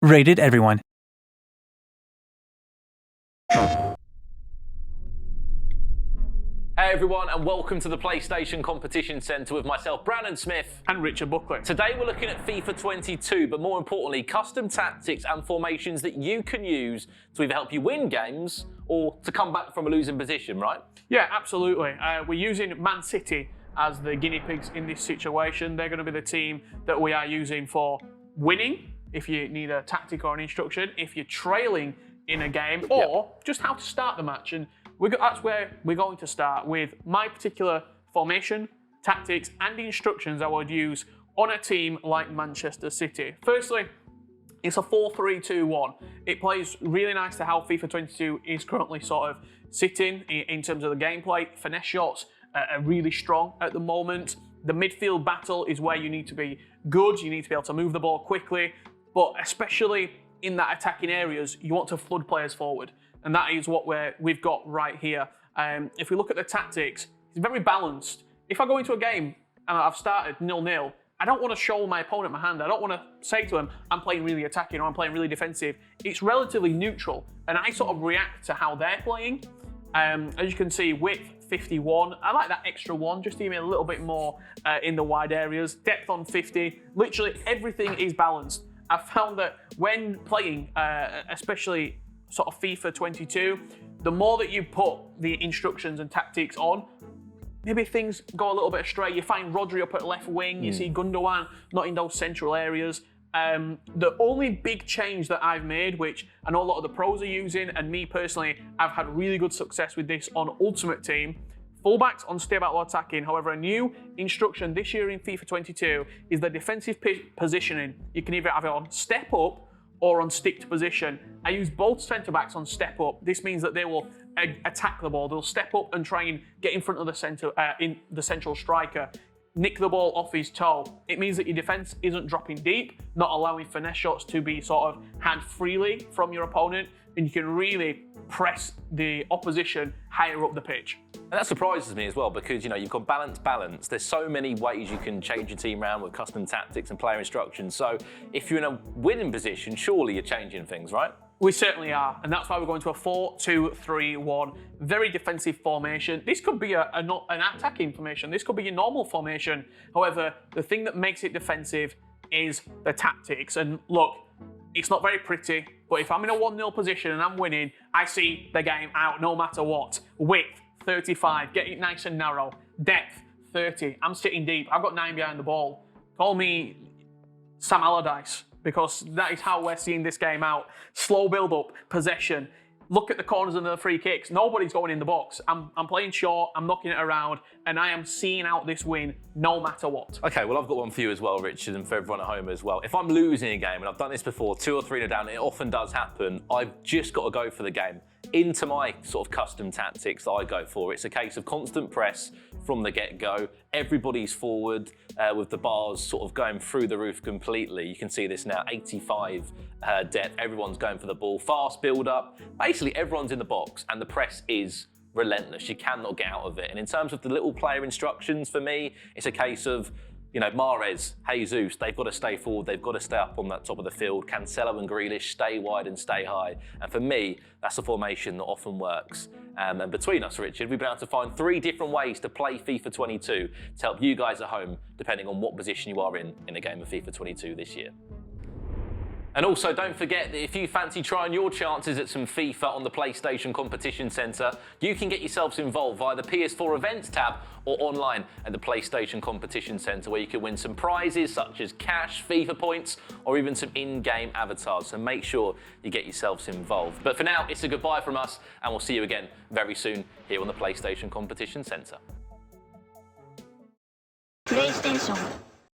Rated everyone. Hey everyone, and welcome to the PlayStation Competition Centre with myself, Brandon Smith. And Richard Buckley. Today we're looking at FIFA 22, but more importantly, custom tactics and formations that you can use to either help you win games or to come back from a losing position, right? Yeah, absolutely. We're using Man City as the guinea pigs in this situation. They're going to be the team that we are using for winning, if you need a tactic or an instruction, if you're trailing in a game, or just how to start the match. And that's where we're going to start with my particular formation, tactics, and instructions I would use on a team like Manchester City. Firstly, it's a 4-3-2-1. It plays really nice to how FIFA 22 is currently sort of sitting in terms of the gameplay. Finesse shots are really strong at the moment. The midfield battle is where you need to be good. You need to be able to move the ball quickly, but especially in that attacking areas, you want to flood players forward. And that is what we've got right here. If we look at the tactics, it's very balanced. If I go into a game and I've started 0-0, I don't want to show my opponent my hand. I don't want to say to him, I'm playing really attacking or I'm playing really defensive. It's relatively neutral. And I sort of react to how they're playing. As you can see, width 51. I like that extra one, just to give me a little bit more in the wide areas. Depth on 50. Literally everything is balanced. I've found that when playing, especially sort of FIFA 22, the more that you put the instructions and tactics on, maybe things go a little bit astray. You find Rodri up at left wing, you see Gundogan not in those central areas. The only big change that I've made, which I know a lot of the pros are using, and me personally, I've had really good success with this on Ultimate Team, fullbacks on stay back while attacking. However, a new instruction this year in FIFA 22 is the defensive positioning. You can either have it on step up or on stick to position. I use both centre-backs on step up. This means that they will attack the ball. They'll step up and try and get in front of the central striker, nick the ball off his toe. It means that your defence isn't dropping deep, not allowing finesse shots to be sort of had freely from your opponent, and you can really press the opposition higher up the pitch. And that surprises me as well, because you've got balance. There's so many ways you can change your team around with custom tactics and player instructions. So if you're in a winning position, surely you're changing things, right? We certainly are, and that's why we're going to a 4-2-3-1. Very defensive formation. This could be an attacking formation. This could be your normal formation. However, the thing that makes it defensive is the tactics. And look, it's not very pretty, but if I'm in a 1-0 position and I'm winning, I see the game out no matter what. Width, 35, get it nice and narrow. Depth, 30, I'm sitting deep. I've got 9 behind the ball. Call me Sam Allardyce, because that is how we're seeing this game out. Slow build-up, possession. Look at the corners and the free kicks. Nobody's going in the box. I'm playing short, I'm knocking it around, and I am seeing out this win no matter what. Okay, well, I've got one for you as well, Richard, and for everyone at home as well. If I'm losing a game, and I've done this before, 2 or 3 down, it often does happen, I've just got to go for the game. Into my sort of custom tactics that I go for, it's a case of constant press from the get-go. Everybody's forward with the bars sort of going through the roof completely. You can see this now, 85 depth. Everyone's going for the ball. Fast build-up. Basically, everyone's in the box, and the press is relentless. You cannot get out of it. And in terms of the little player instructions, for me, it's a case of Mahrez, Jesus, they've got to stay forward, they've got to stay up on that top of the field. Cancelo and Grealish, stay wide and stay high. And for me, that's a formation that often works. And between us, Richard, we've been able to find 3 different ways to play FIFA 22 to help you guys at home, depending on what position you are in a game of FIFA 22 this year. And also, don't forget that if you fancy trying your chances at some FIFA on the PlayStation Competition Centre, you can get yourselves involved via the PS4 Events tab or online at the PlayStation Competition Centre, where you can win some prizes such as cash, FIFA points, or even some in-game avatars. So make sure you get yourselves involved. But for now, it's a goodbye from us, and we'll see you again very soon here on the PlayStation Competition Centre. PlayStation